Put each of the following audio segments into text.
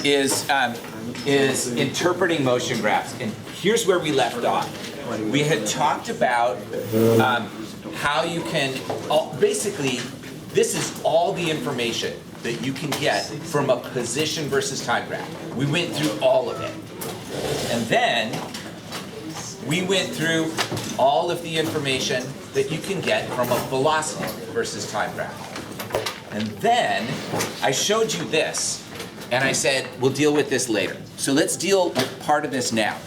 is interpreting motion graphs, and here's where we left off. We had talked about how you can, basically, this is all the information that you can get from a position versus time graph. We went through all of it. And then we went through all of the information that you can get from a velocity versus time graph. And then I showed you this, and I said, we'll deal with this later. So let's deal with part of this now.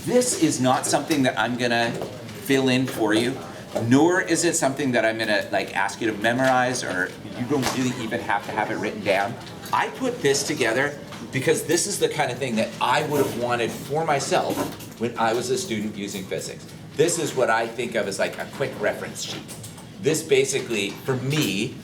This is not something that I'm gonna fill in for you, nor is it something that I'm gonna ask you to memorize, or you don't really even have to have it written down. I put this together because this is the kind of thing that I would have wanted for myself when I was a student using physics. This is what I think of as like a quick reference sheet. This basically, for me,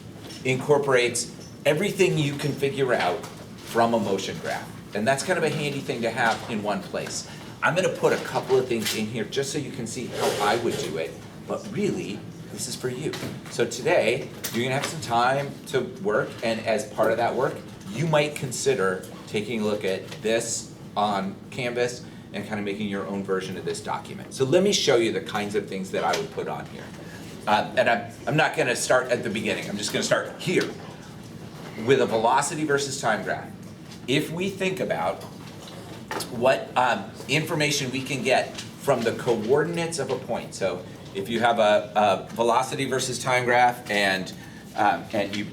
incorporates everything you can figure out from a motion graph. And that's kind of a handy thing to have in one place. I'm gonna put a couple of things in here just so you can see how I would do it, but really, this is for you. So today, you're gonna have some time to work, and as part of that work, you might consider taking a look at this on Canvas and kind of making your own version of this document. So let me show you the kinds of things that I would put on here. And I'm not gonna start at the beginning, I'm just gonna start here with a velocity versus time graph. If we think about what information we can get from the coordinates of a point, so if you have a velocity versus time graph and you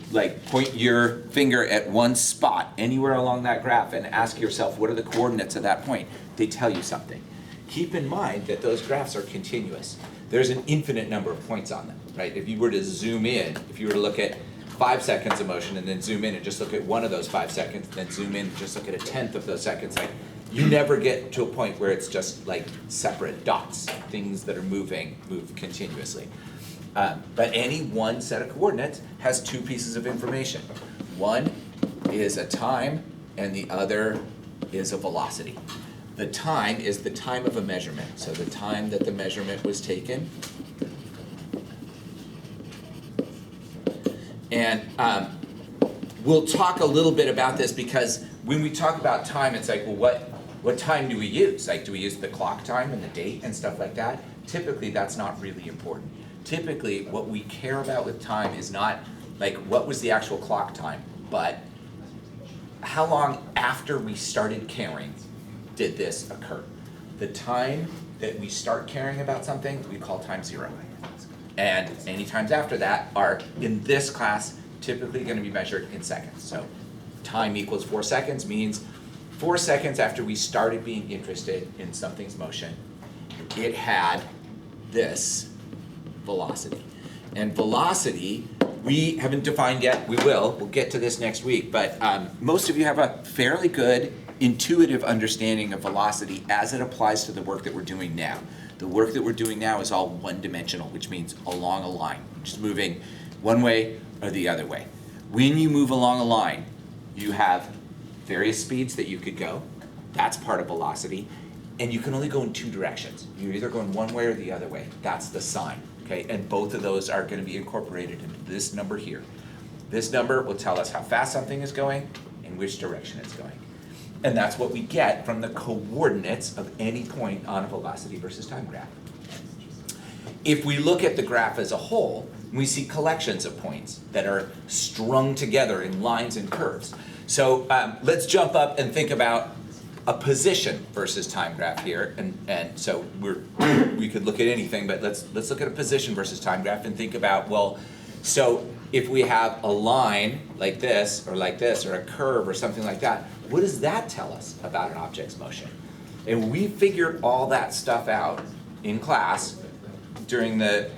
point your finger at one spot anywhere along that graph and ask yourself, what are the coordinates of that point? They tell you something. Keep in mind that those graphs are continuous. There's an infinite number of points on them, right? If you were to zoom in, if you were to look at 5 seconds of motion and then zoom in and just look at one of those 5 seconds, then zoom in and just look at 1/10 of those seconds, you never get to a point where it's just separate dots. Things that are moving move continuously. But any one set of coordinates has two pieces of information. One is a time and the other is a velocity. The time is the time of a measurement, so the time that the measurement was taken. And we'll talk a little bit about this because when we talk about time, it's well, what time do we use? Do we use the clock time and the date and stuff like that? Typically, that's not really important. Typically, what we care about with time is not what was the actual clock time, but how long after we started caring did this occur? The time that we start caring about something, we call time 0. And any times after that are, in this class, typically going to be measured in seconds. So time equals 4 seconds means 4 seconds after we started being interested in something's motion, it had this velocity. And velocity, we haven't defined yet, we'll get to this next week, but most of you have a fairly good intuitive understanding of velocity as it applies to the work that we're doing now. The work that we're doing now is all one-dimensional, which means along a line, just moving one way or the other way. When you move along a line, you have various speeds that you could go. That's part of velocity. And you can only go in two directions. You're either going one way or the other way. That's the sign, okay? And both of those are going to be incorporated into this number here. This number will tell us how fast something is going and which direction it's going. And that's what we get from the coordinates of any point on a velocity versus time graph. If we look at the graph as a whole, we see collections of points that are strung together in lines and curves. So let's jump up and think about a position versus time graph here. And so we could look at anything, but let's look at a position versus time graph and think about, well, so if we have a line like this, or a curve or something like that, what does that tell us about an object's motion? And we figured all that stuff out in class during the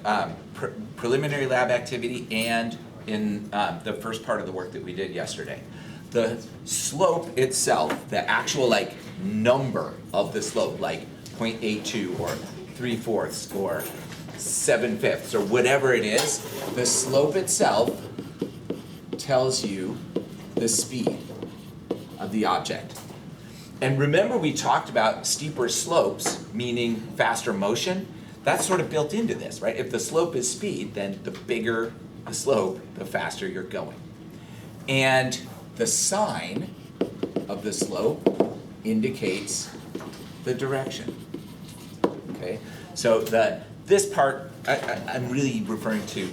preliminary lab activity and in the first part of the work that we did yesterday. The slope itself, the actual number of the slope, 0.82 or 3/4 or 7/5 or whatever it is, the slope itself tells you the speed of the object. And remember we talked about steeper slopes meaning faster motion? That's sort of built into this, right? If the slope is speed, then the bigger the slope, the faster you're going. And the sign of the slope indicates the direction. Okay, so this part, I'm really referring to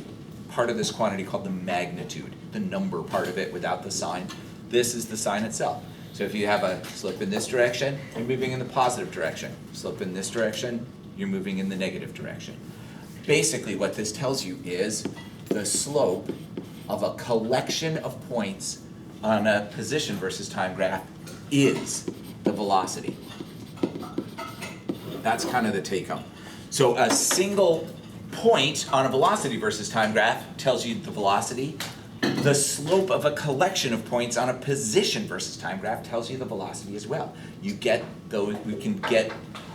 part of this quantity called the magnitude, the number part of it without the sign. This is the sign itself. So if you have a slope in this direction, you're moving in the positive direction. Slope in this direction, you're moving in the negative direction. Basically what this tells you is the slope of a collection of points on a position versus time graph is the velocity. That's kind of the take home. So a single point on a velocity versus time graph tells you the velocity. The slope of a collection of points on a position versus time graph tells you the velocity as well. We can get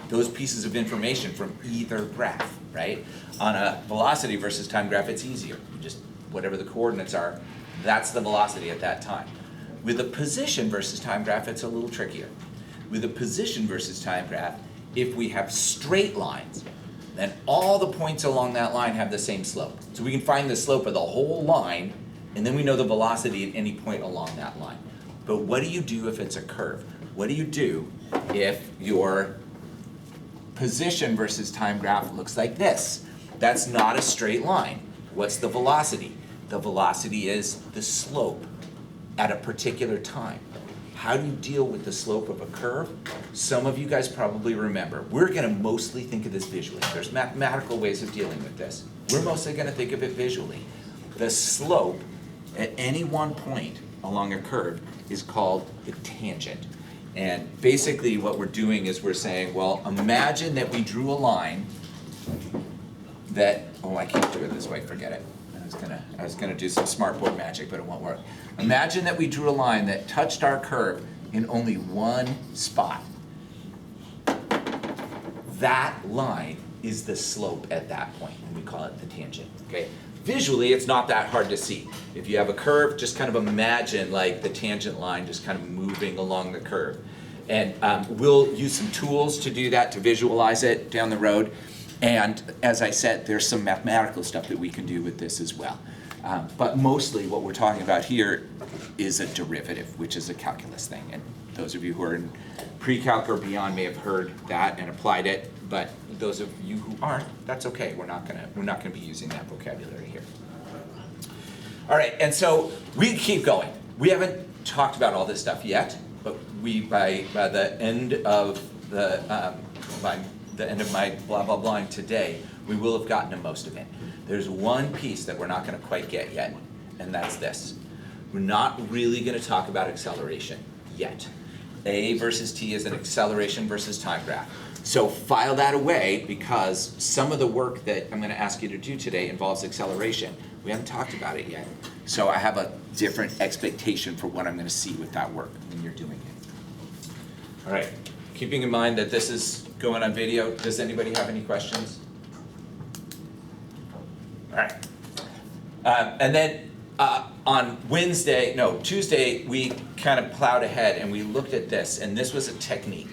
those pieces of information from either graph, right? On a velocity versus time graph, it's easier. Just whatever the coordinates are, that's the velocity at that time. With a position versus time graph, it's a little trickier. With a position versus time graph, if we have straight lines, then all the points along that line have the same slope. So we can find the slope of the whole line, and then we know the velocity at any point along that line. But what do you do if it's a curve? What do you do if your position versus time graph looks like this? That's not a straight line. What's the velocity? The velocity is the slope at a particular time. How do you deal with the slope of a curve? Some of you guys probably remember. We're gonna mostly think of this visually. There's mathematical ways of dealing with this. We're mostly gonna think of it visually. The slope at any one point along a curve is called the tangent. And basically what we're doing is we're saying, well, imagine that we drew a line that, oh, I can't do it this way, forget it. I was gonna do some smartboard magic, but it won't work. Imagine that we drew a line that touched our curve in only one spot. That line is the slope at that point, and we call it the tangent, okay? Visually, it's not that hard to see. If you have a curve, just kind of imagine like the tangent line just kind of moving along the curve. And we'll use some tools to do that, to visualize it down the road. And as I said, there's some mathematical stuff that we can do with this as well. But mostly what we're talking about here is a derivative, which is a calculus thing. And those of you who are in pre-calc or beyond may have heard that and applied it, but those of you who aren't, that's okay. We're not gonna be using that vocabulary here. All right, and so we keep going. We haven't talked about all this stuff yet, but by the end of the end of my blah blah blahing today, we will have gotten to most of it. There's one piece that we're not going to quite get yet, and that's this. We're not really going to talk about acceleration yet. A versus t is an acceleration versus time graph. So file that away, because some of the work that I'm going to ask you to do today involves acceleration. We haven't talked about it yet. So I have a different expectation for what I'm going to see with that work when you're doing it. All right, keeping in mind that this is going on video, does anybody have any questions? All right. And then on Tuesday, we kind of plowed ahead and we looked at this, and this was a technique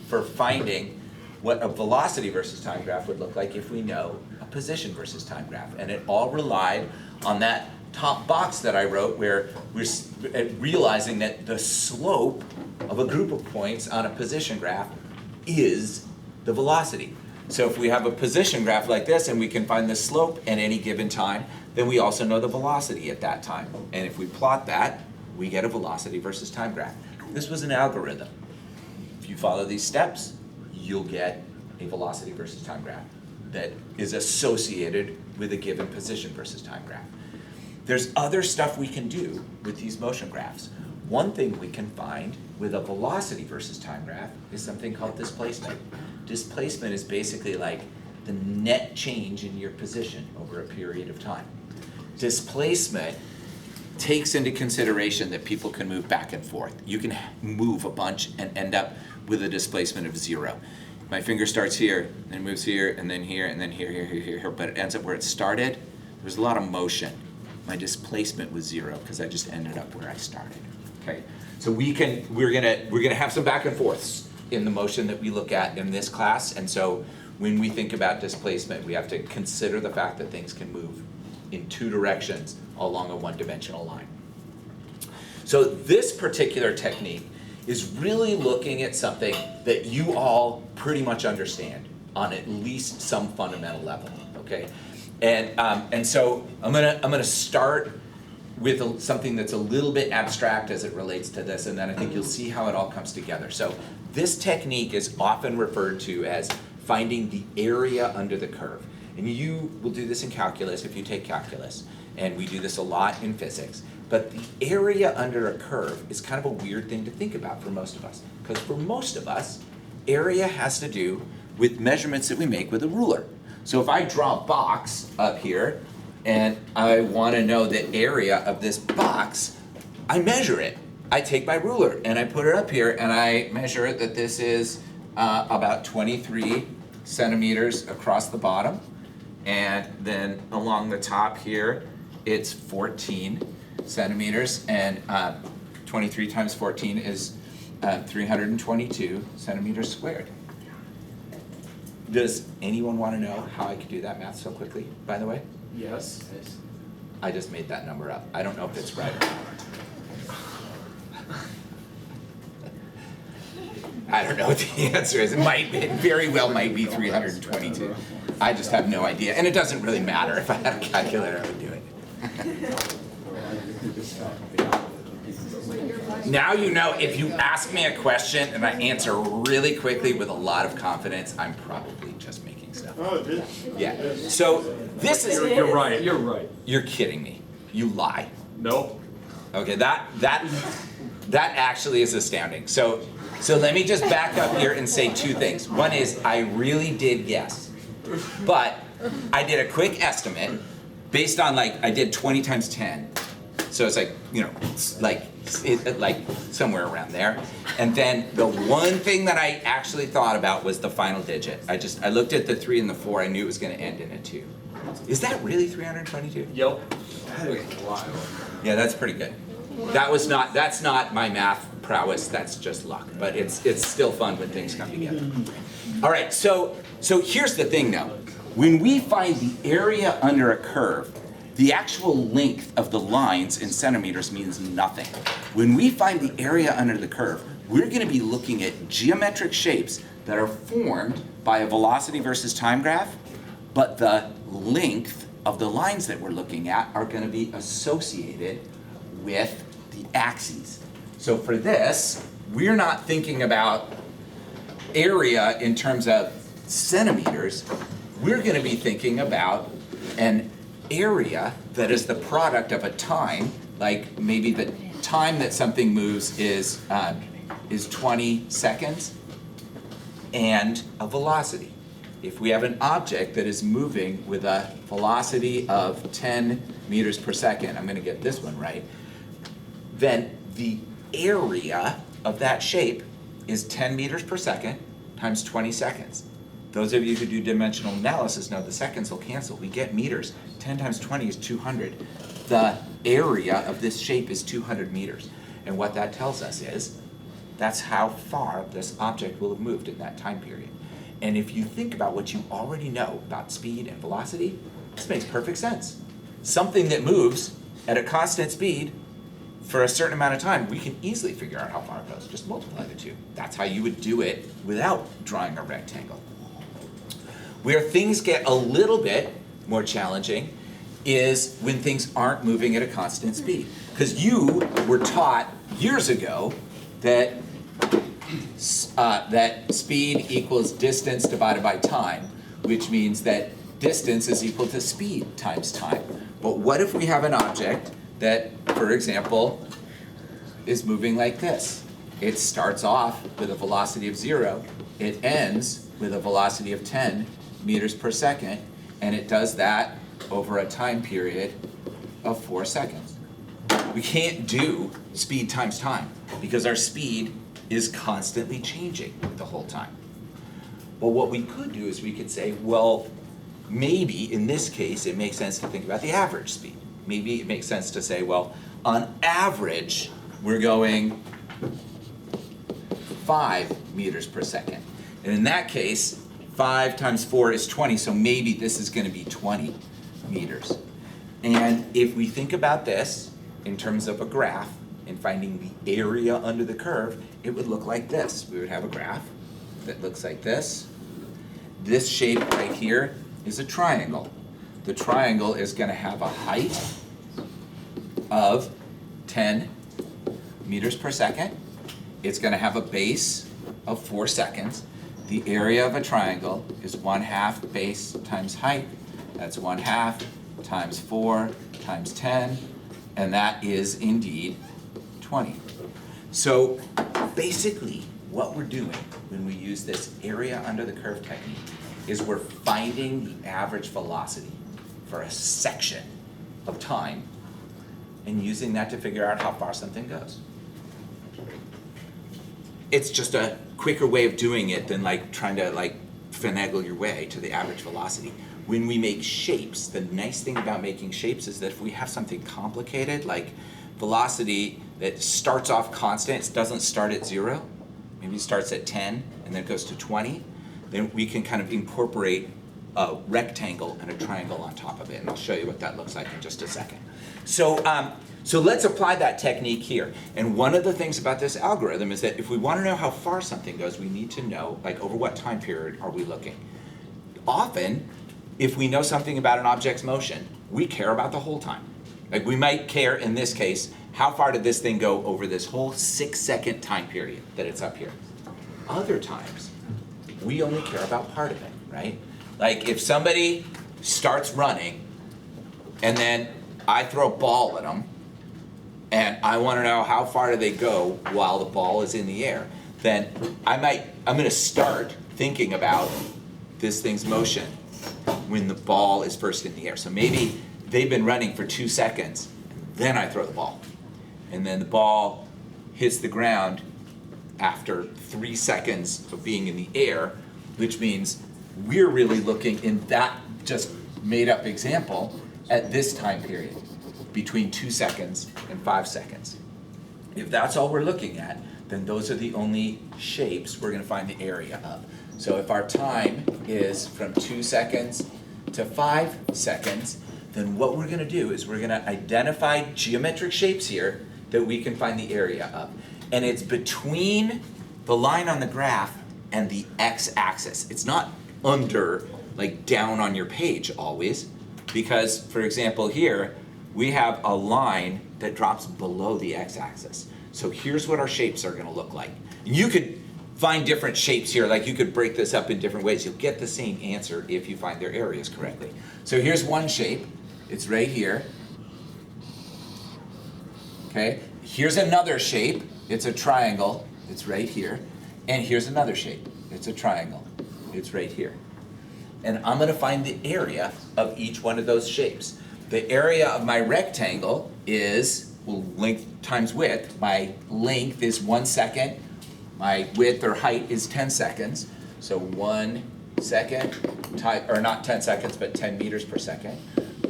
for finding what a velocity versus time graph would look like if we know a position versus time graph. And it all relied on that top box that I wrote, where we're realizing that the slope of a group of points on a position graph is the velocity. So if we have a position graph like this and we can find the slope at any given time, then we also know the velocity at that time. And if we plot that, we get a velocity versus time graph. This was an algorithm. If you follow these steps, you'll get a velocity versus time graph that is associated with a given position versus time graph. There's other stuff we can do with these motion graphs. One thing we can find with a velocity versus time graph is something called displacement. Displacement is basically like the net change in your position over a period of time. Displacement takes into consideration that people can move back and forth. You can move a bunch and end up with a displacement of 0. My finger starts here, and moves here, and then here, and then here, but it ends up where it started. There's a lot of motion. My displacement was 0 because I just ended up where I started. Okay, so we're gonna have some back and forths in the motion that we look at in this class, and so when we think about displacement, we have to consider the fact that things can move in 2 directions along a one-dimensional line. So this particular technique is really looking at something that you all pretty much understand on at least some fundamental level, okay? And so I'm gonna start with something that's a little bit abstract as it relates to this, and then I think you'll see how it all comes together. So this technique is often referred to as finding the area under the curve. And you will do this in calculus if you take calculus, and we do this a lot in physics. But the area under a curve is kind of a weird thing to think about for most of us, because for most of us, area has to do with measurements that we make with a ruler. So if I draw a box up here, and I want to know the area of this box, I measure it. I take my ruler and I put it up here and I measure it that this is about 23 centimeters across the bottom. And then along the top here, it's 14 centimeters, and 23 times 14 is 322 centimeters squared. Does anyone want to know how I could do that math so quickly, by the way? Yes. I just made that number up. I don't know if it's right or not. I don't know what the answer is. It very well might be 322. I just have no idea. And it doesn't really matter. If I had a calculator, I would do it. Now you know, if you ask me a question and I answer really quickly with a lot of confidence, I'm probably just making stuff up. Oh, it did? Yeah. So this is... You're right, you're right. You're kidding me. You lie. Nope. Okay, that actually is astounding. So let me just back up here and say two things. One is I really did guess, but I did a quick estimate based on I did 20 times 10. So it's like somewhere around there. And then the one thing that I actually thought about was the final digit. I looked at the 3 and the 4. I knew it was going to end in a 2. Is that really 322? Yep. That is wild. Yeah, that's pretty good. That's not my math prowess, that's just luck. But it's still fun when things come together. All right, so here's the thing now. When we find the area under a curve, the actual length of the lines in centimeters means nothing. When we find the area under the curve, we're going to be looking at geometric shapes that are formed by a velocity versus time graph, but the length of the lines that we're looking at are going to be associated with the axes. So for this, we're not thinking about area in terms of centimeters. We're going to be thinking about an area that is the product of a time, like maybe the time that something moves is 20 seconds, and a velocity. If we have an object that is moving with a velocity of 10 meters per second, I'm going to get this one right, then the area of that shape is 10 meters per second times 20 seconds. Those of you who do dimensional analysis know the seconds will cancel. We get meters. 10 times 20 is 200. The area of this shape is 200 meters. And what that tells us is that's how far this object will have moved in that time period. And if you think about what you already know about speed and velocity, this makes perfect sense. Something that moves at a constant speed for a certain amount of time, we can easily figure out how far it goes. Just multiply the two. That's how you would do it without drawing a rectangle. Where things get a little bit more challenging is when things aren't moving at a constant speed. Because you were taught years ago that that speed equals distance divided by time, which means that distance is equal to speed times time. But what if we have an object that, for example, is moving like this? It starts off with a velocity of 0, it ends with a velocity of 10 meters per second, and it does that over a time period of 4 seconds. We can't do speed times time because our speed is constantly changing the whole time. But what we could do is we could say, well, maybe in this case it makes sense to think about the average speed. Maybe it makes sense to say, well, on average we're going 5 meters per second. And in that case, 5 times 4 is 20, so maybe this is going to be 20 meters. And if we think about this in terms of a graph, in in finding the area under the curve, it would look like this. We would have a graph that looks like this. This shape right here is a triangle. The triangle is going to have a height of 10 meters per second. It's going to have a base of 4 seconds. The area of a triangle is 1/2 base times height. That's 1/2 times 4 times 10, and that is indeed 20. So basically, what we're doing when we use this area under the curve technique is we're finding the average velocity for a section of time and using that to figure out how far something goes. It's just a quicker way of doing it than like trying to like finagle your way to the average velocity. When we make shapes, the nice thing about making shapes is that if we have something complicated, like velocity that starts off constant, it doesn't start at 0, maybe it starts at 10 and then it goes to 20, then we can kind of incorporate a rectangle and a triangle on top of it, and I'll show you what that looks like in just a second. So let's apply that technique here. And one of the things about this algorithm is that if we want to know how far something goes, we need to know, like, over what time period are we looking. Often, if we know something about an object's motion, we care about the whole time. Like, we might care, in this case, how far did this thing go over this whole 6-second time period that it's up here. Other times, we only care about part of it, right? Like, if somebody starts running, and then I throw a ball at them, and I want to know how far do they go while the ball is in the air, then I'm going to start thinking about this thing's motion when the ball is first in the air. So maybe they've been running for 2 seconds, and then I throw the ball. And then the ball hits the ground after 3 seconds of being in the air, which means we're really looking in that just made up example at this time period, between 2 seconds and 5 seconds. If that's all we're looking at, then those are the only shapes we're going to find the area of. So if our time is from 2 seconds to 5 seconds, then what we're going to do is we're going to identify geometric shapes here that we can find the area of. And it's between the line on the graph and the x-axis. It's not under, like down on your page always, because, for example, here, we have a line that drops below the x-axis. So here's what our shapes are going to look like. You could find different shapes here, like you could break this up in different ways. You'll get the same answer if you find their areas correctly. So here's one shape. It's right here. Okay. Here's another shape. It's a triangle. It's right here. And here's another shape. It's a triangle. It's right here. And I'm going to find the area of each one of those shapes. The area of my rectangle is, well, length times width. My length is 1 second. My width or height is 10 seconds. So 1 second, or not 10 seconds, but 10 meters per second.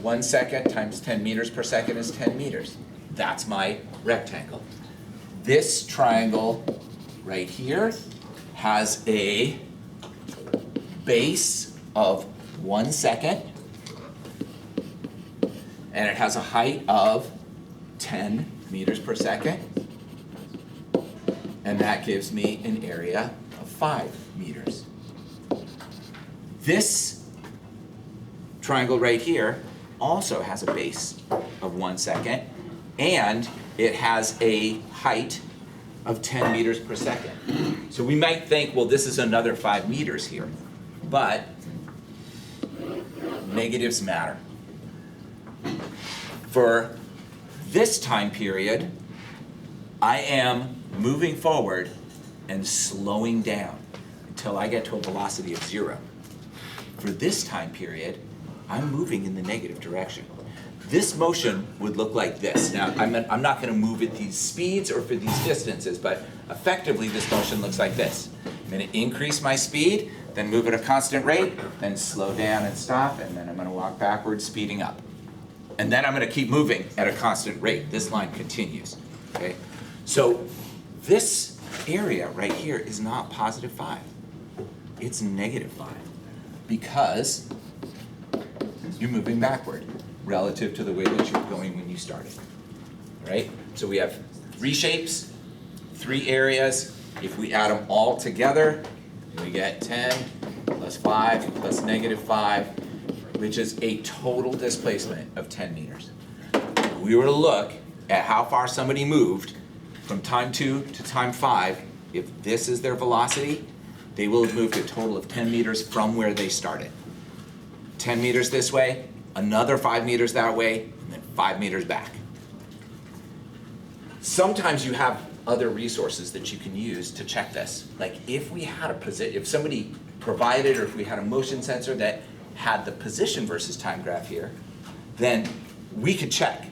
1 second times 10 meters per second is 10 meters. That's my rectangle. This triangle right here has a base of 1 second, and it has a height of 10 meters per second, and that gives me an area of 5 meters. This triangle right here also has a base of 1 second, and it has a height of 10 meters per second. So we might think, well, this is another 5 meters here, but negatives matter. For this time period, I am moving forward and slowing down until I get to a velocity of 0. For this time period, I'm moving in the negative direction. This motion would look like this. Now, I'm not going to move at these speeds or for these distances, but effectively this motion looks like this. I'm going to increase my speed, then move at a constant rate, then slow down and stop, and then I'm going to walk backwards, speeding up. And then I'm going to keep moving at a constant rate. This line continues. Okay? So this area right here is not positive 5. It's negative 5 because you're moving backward relative to the way that you were going when you started. Right? So we have 3 shapes, 3 areas. If we add them all together, we get 10 plus 5 plus -5, which is a total displacement of 10 meters. If we were to look at how far somebody moved from time 2 to time 5, if this is their velocity, they will have moved a total of 10 meters from where they started. 10 meters this way, another 5 meters that way, and then 5 meters back. Sometimes you have other resources that you can use to check this. Like if we had if somebody provided, or if we had a motion sensor that had the position versus time graph here, then we could check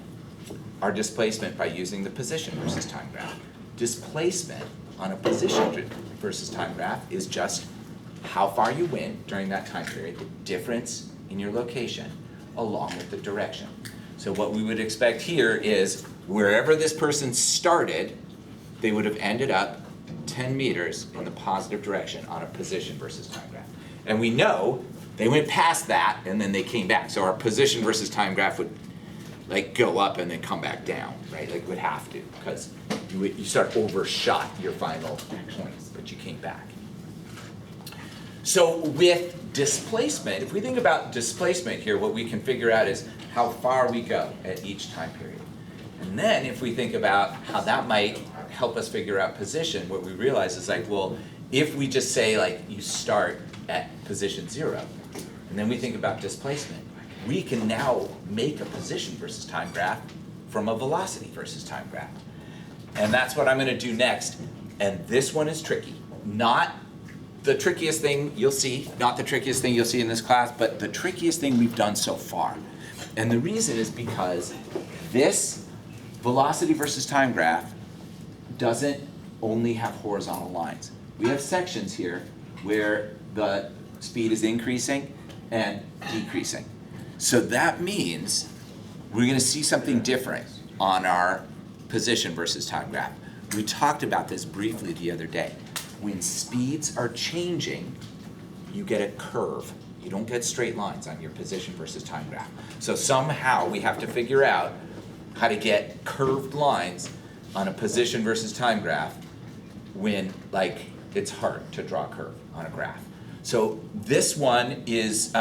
our displacement by using the position versus time graph. Displacement on a position versus time graph is just how far you went during that time period, the difference in your location along with the direction. So what we would expect here is wherever this person started, they would have ended up 10 meters in the positive direction on a position versus time graph. And we know they went past that and then they came back. So our position versus time graph would like go up and then come back down, right? Like would have to, because you sort of overshot your final points, but you came back. So with displacement, if we think about displacement here, what we can figure out is how far we go at each time period. And then if we think about how that might help us figure out position, what we realize is like, well, if we just say like you start at position 0, and then we think about displacement, we can now make a position versus time graph from a velocity versus time graph. And that's what I'm gonna do next. And this one is tricky. Not the trickiest thing you'll see, not the trickiest thing you'll see in this class, but the trickiest thing we've done so far. And the reason is because this velocity versus time graph doesn't only have horizontal lines. We have sections here where the speed is increasing and decreasing. So that means we're gonna see something different on our position versus time graph. We talked about this briefly the other day. When speeds are changing, you get a curve. You don't get straight lines on your position versus time graph. So somehow we have to figure out how to get curved lines on a position versus time graph when like it's hard to draw a curve on a graph. So this one is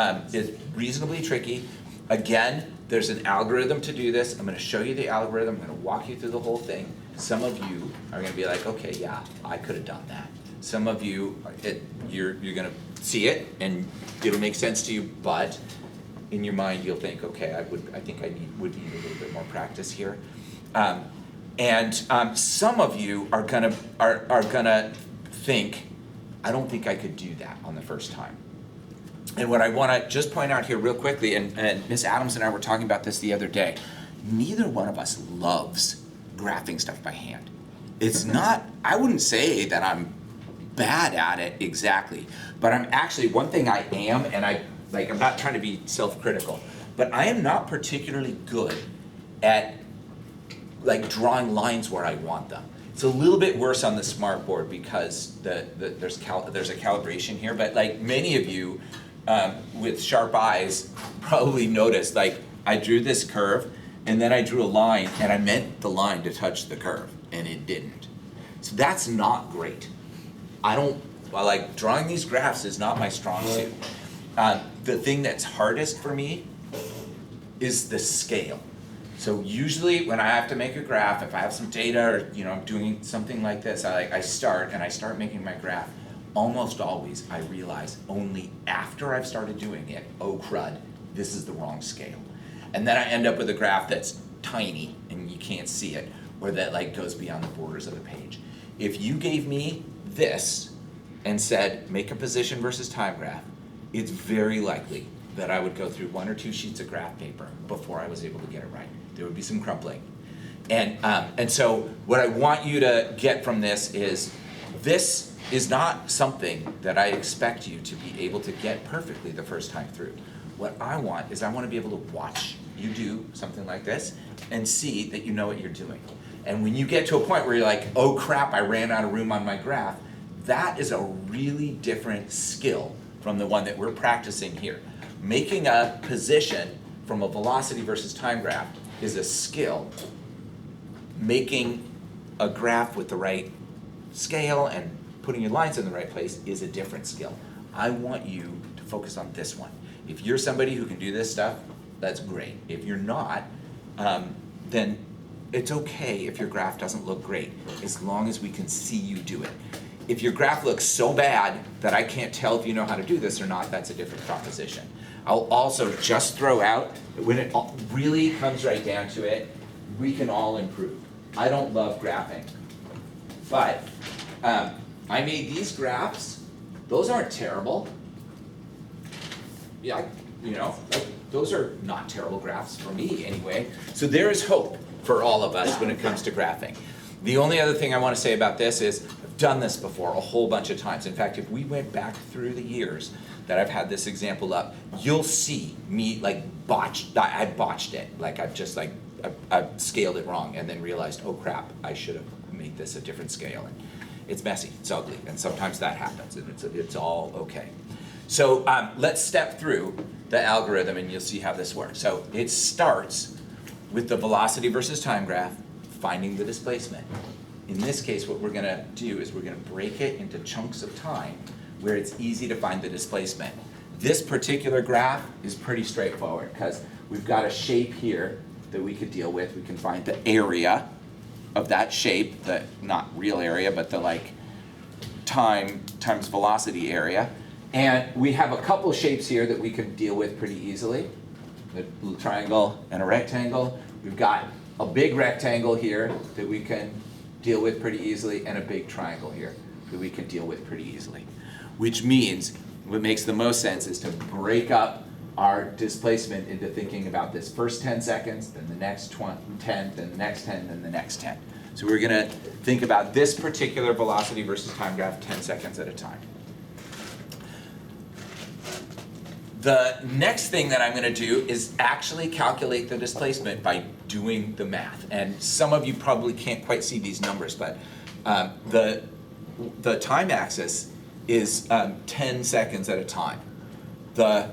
reasonably tricky. Again, there's an algorithm to do this. I'm gonna show you the algorithm. I'm gonna walk you through the whole thing. Some of you are gonna be like, okay, yeah, I could have done that. Some of you, you're gonna see it and it'll make sense to you, but in your mind you'll think, okay, I think I would need a little bit more practice here. Some of you are gonna think, I don't think I could do that on the first time. And what I wanna just point out here real quickly, and Ms. Adams and I were talking about this the other day, neither one of us loves graphing stuff by hand. It's not, I wouldn't say that I'm bad at it exactly, but I'm actually, one thing I am, and I'm not trying to be self-critical, but I am not particularly good at like drawing lines where I want them. It's a little bit worse on the smartboard because there's a calibration here, but like many of you with sharp eyes probably noticed, like I drew this curve and then I drew a line and I meant the line to touch the curve and it didn't. So that's not great. Like drawing these graphs is not my strong suit. The thing that's hardest for me is the scale. So usually when I have to make a graph, if I have some data or I'm doing something like this, I start making my graph. Almost always I realize only after I've started doing it, oh crud, this is the wrong scale. And then I end up with a graph that's tiny and you can't see it, or that like goes beyond the borders of the page. If you gave me this and said, make a position versus time graph, it's very likely that I would go through 1 or 2 sheets of graph paper before I was able to get it right. There would be some crumpling. And so what I want you to get from this is not something that I expect you to be able to get perfectly the first time through. What I want is I want to be able to watch you do something like this and see that you know what you're doing. And when you get to a point where you're like, oh crap, I ran out of room on my graph, that is a really different skill from the one that we're practicing here. Making a position from a velocity versus time graph is a skill. Making a graph with the right scale and putting your lines in the right place is a different skill. I want you to focus on this one. If you're somebody who can do this stuff, that's great. If you're not, then it's okay if your graph doesn't look great, as long as we can see you do it. If your graph looks so bad that I can't tell if you know how to do this or not, that's a different proposition. I'll also just throw out, when it really comes right down to it, we can all improve. I don't love graphing, but I made these graphs. Those aren't terrible. Yeah, those are not terrible graphs for me anyway. So there is hope for all of us when it comes to graphing. The only other thing I want to say about this is I've done this before a whole bunch of times. In fact, if we went back through the years that I've had this example up, you'll see me I botched it. I've scaled it wrong and then realized, oh crap, I should have made this a different scale. And it's messy, it's ugly, and sometimes that happens, and it's all okay. So let's step through the algorithm and you'll see how this works. So it starts with the velocity versus time graph, finding the displacement. In this case, what we're gonna do is we're gonna break it into chunks of time where it's easy to find the displacement. This particular graph is pretty straightforward because we've got a shape here that we could deal with. We can find the area of that shape, the not real area, but the time times velocity area. And we have a couple shapes here that we could deal with pretty easily. A little triangle and a rectangle. We've got a big rectangle here that we can deal with pretty easily, and a big triangle here that we can deal with pretty easily. Which means what makes the most sense is to break up our displacement into thinking about this first 10 seconds, then the next 10, then the next 10, then the next 10. So we're gonna think about this particular velocity versus time graph 10 seconds at a time. The next thing that I'm gonna do is actually calculate the displacement by doing the math. And some of you probably can't quite see these numbers, but the time axis is 10 seconds at a time. The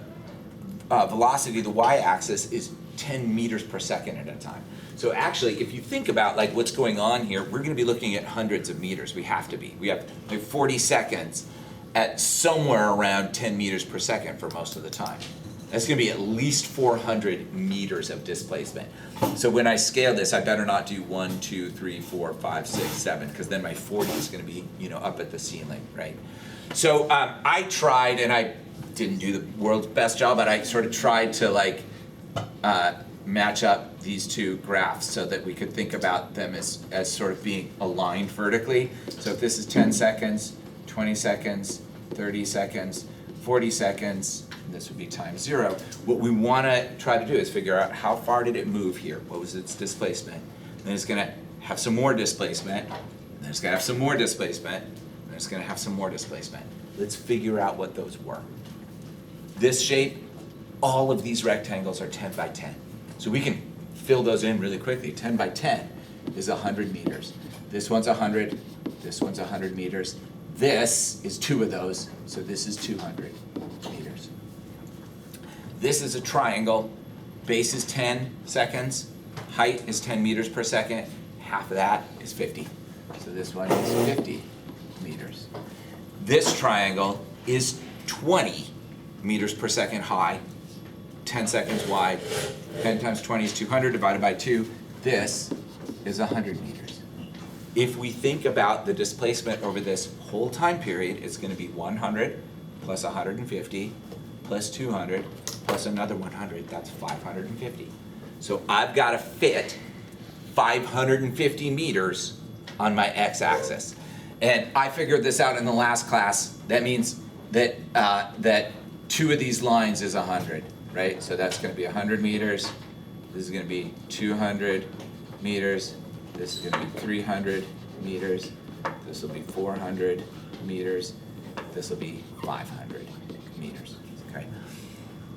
velocity, the y-axis, is 10 meters per second at a time. So actually, if you think about what's going on here, we're gonna be looking at hundreds of meters. We have to be. We have 40 seconds at somewhere around 10 meters per second for most of the time. That's gonna be at least 400 meters of displacement. So when I scale this, I better not do 1, 2, 3, 4, 5, 6, 7, because then my 40 is gonna be up at the ceiling, right? So I tried, and I didn't do the world's best job, but I sort of tried to match up these two graphs so that we could think about them as sort of being aligned vertically. So if this is 10 seconds, 20 seconds, 30 seconds, 40 seconds, this would be time 0. What we want to try to do is figure out how far did it move here, what was its displacement. Then it's going to have some more displacement, and then it's going to have some more displacement, and it's going to have some more displacement. Let's figure out what those were. This shape, all of these rectangles are 10 by 10. So we can fill those in really quickly. 10 by 10 is 100 meters. This one's 100, this one's 100 meters. This is 2 of those, so this is 200 meters. This is a triangle. Base is 10 seconds. Height is 10 meters per second. Half of that is 50. So this one is 50 meters. This triangle is 20 meters per second high, 10 seconds wide. 10 times 20 is 200 divided by 2. This is 100 meters. If we think about the displacement over this whole time period, it's going to be 100 plus 150 plus 200 plus another 100. That's 550. So I've got to fit 550 meters on my x-axis. And I figured this out in the last class. That means that that 2 of these lines is 100, right? So that's going to be 100 meters. This is going to be 200 meters. This is going to be 300 meters. This will be 400 meters. This will be 500 meters. Okay.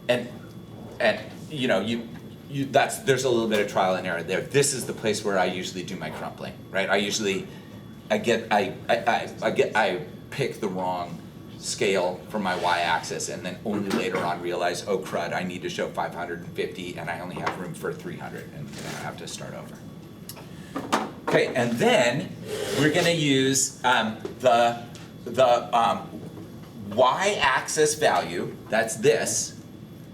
And there's a little bit of trial and error there. This is the place where I usually do my crumpling, right? I pick the wrong scale for my y-axis, and then only later on realize, oh crud, I need to show 550 and I only have room for 300, and then I have to start over. Okay, and then we're gonna use the y-axis value, that's this,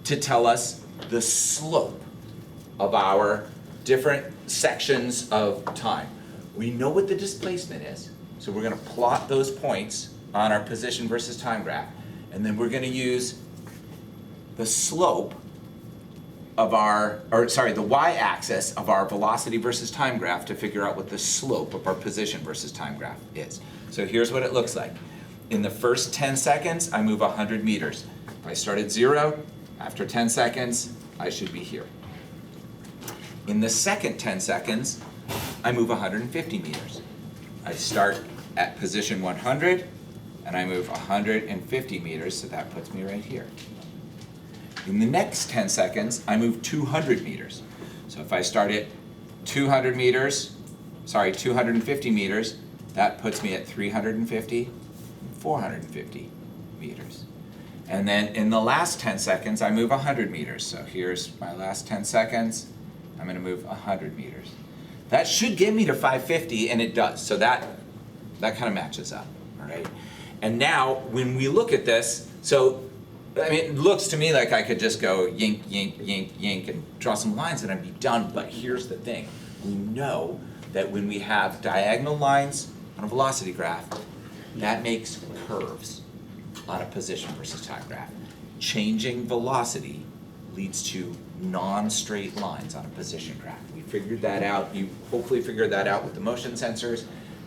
to tell us the slope of our different sections of time. We know what the displacement is, so we're gonna plot those points on our position versus time graph, and then we're gonna use the slope of the y-axis of our velocity versus time graph to figure out what the slope of our position versus time graph is. So here's what it looks like. In the first 10 seconds, I move 100 meters. If I start at 0, after 10 seconds, I should be here. In the second 10 seconds, I move 150 meters. I start at position 100, and I move 150 meters, so that puts me right here. In the next 10 seconds, I move 200 meters. So if I start at 250 meters, that puts me at 350 and 450 meters. And then in the last 10 seconds, I move 100 meters. So here's my last 10 seconds. I'm gonna move 100 meters. That should get me to 550, and it does. So that kind of matches up, all right? And now, when we look at this, so, I mean, it looks to me like I could just go yink, yink, yink, yink, and draw some lines and I'd be done, but here's the thing. We know that when we have diagonal lines on a velocity graph, that makes curves on a position versus time graph. Changing velocity leads to non-straight lines on a position graph. We figured that out. You hopefully figured that out with the motion sensors,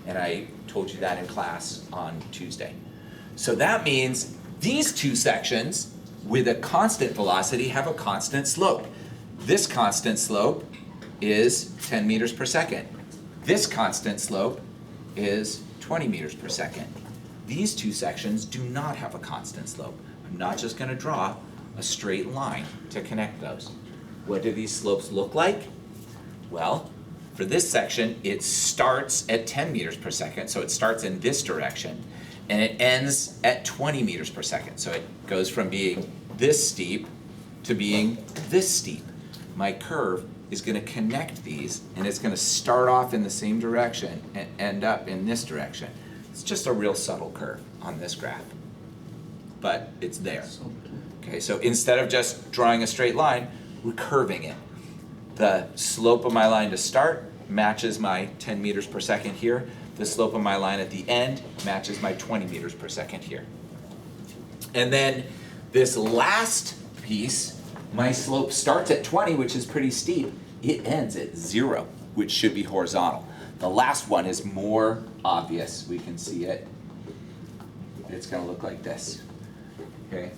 and I told you that in class on Tuesday. So that means these two sections with a constant velocity have a constant slope. This constant slope is 10 meters per second. This constant slope is 20 meters per second. These two sections do not have a constant slope. I'm not just going to draw a straight line to connect those. What do these slopes look like? Well, for this section, it starts at 10 meters per second, so it starts in this direction, and it ends at 20 meters per second. So it goes from being this steep to being this steep. My curve is going to connect these, and it's going to start off in the same direction and end up in this direction. It's just a real subtle curve on this graph, but it's there. Okay, so instead of just drawing a straight line, we're curving it. The slope of my line to start matches my 10 meters per second here. The slope of my line at the end matches my 20 meters per second here. And then this last piece, my slope starts at 20, which is pretty steep. It ends at 0, which should be horizontal. The last one is more obvious. We can see it. It's going to look like this. Okay.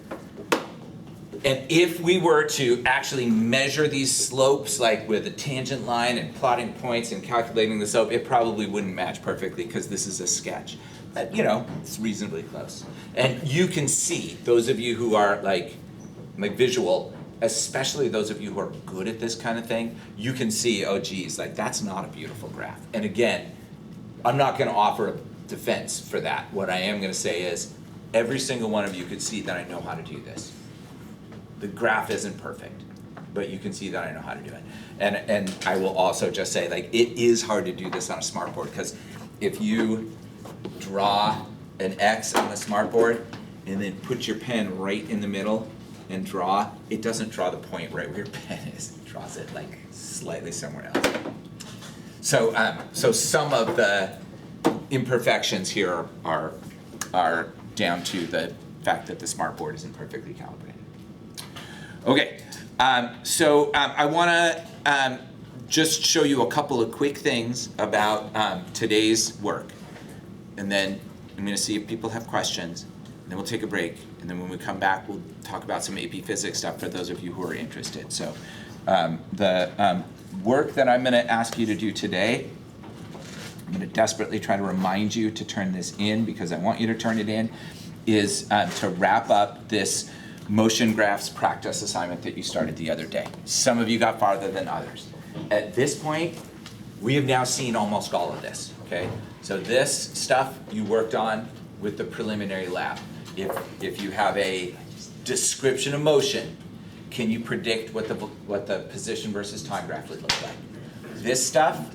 And if we were to actually measure these slopes, like with a tangent line and plotting points and calculating the slope, it probably wouldn't match perfectly because this is a sketch. But, you know, it's reasonably close. And you can see, those of you who are like visual, especially those of you who are good at this kind of thing, you can see, oh geez, like that's not a beautiful graph. And again, I'm not going to offer a defense for that. What I am going to say is, every single one of you could see that I know how to do this. The graph isn't perfect, but you can see that I know how to do it. And I will also just say, like, it is hard to do this on a smartboard, because if you draw an X on the smartboard and then put your pen right in the middle and draw, it doesn't draw the point right where your pen is. It draws it like slightly somewhere else. So some of the imperfections here are down to the fact that the smartboard isn't perfectly calibrated. Okay, I want to just show you a couple of quick things about today's work, and then I'm going to see if people have questions, and then we'll take a break, and then when we come back, we'll talk about some AP Physics stuff for those of you who are interested. So the work that I'm going to ask you to do today, I'm going to desperately try to remind you to turn this in, because I want you to turn it in, is to wrap up this motion graphs practice assignment that you started the other day. Some of you got farther than others. At this point, we have now seen almost all of this, okay? So this stuff you worked on with the preliminary lab. If you have a description of motion, can you predict what the position versus time graph would look like? This stuff,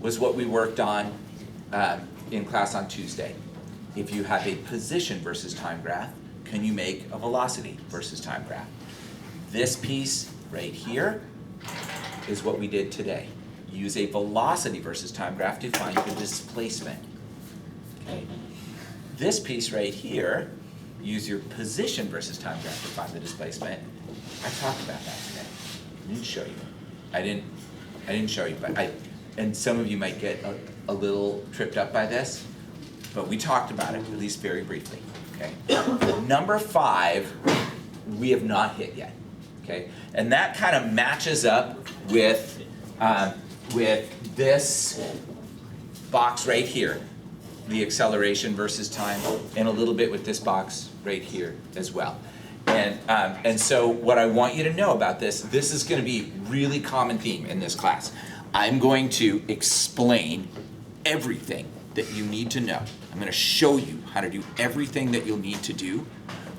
was what we worked on in class on Tuesday. If you have a position versus time graph, can you make a velocity versus time graph? This piece right here is what we did today. Use a velocity versus time graph to find the displacement. Okay. This piece right here, use your position versus time graph to find the displacement. I talked about that today. I didn't show you. I didn't show you, but and some of you might get a little tripped up by this, but we talked about it, at least very briefly, okay? Number 5, we have not hit yet, okay? And that kind of matches up with this box right here, the acceleration versus time, and a little bit with this box right here as well. And so what I want you to know about this is going to be really common theme in this class. I'm going to explain everything that you need to know. I'm going to show you how to do everything that you'll need to do,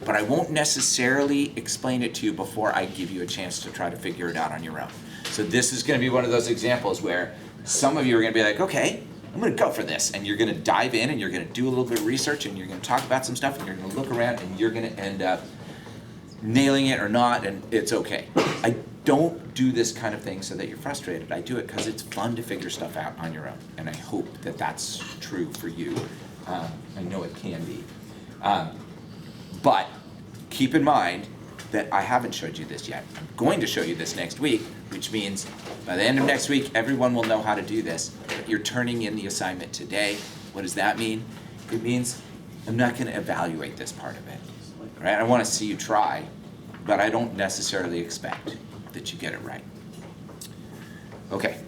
but I won't necessarily explain it to you before I give you a chance to try to figure it out on your own. So this is going to be one of those examples where some of you are going to be like, okay, I'm going to go for this, and you're going to dive in and you're going to do a little bit of research and you're going to talk about some stuff and you're going to look around and you're going to end up nailing it or not, and it's okay. I don't do this kind of thing so that you're frustrated. I do it because it's fun to figure stuff out on your own, and I hope that that's true for you. I know it can be. But keep in mind that I haven't showed you this yet. I'm going to show you this next week, which means by the end of next week, everyone will know how to do this. But you're turning in the assignment today. What does that mean? It means I'm not going to evaluate this part of it. Right? I want to see you try, but I don't necessarily expect that you get it right. Okay.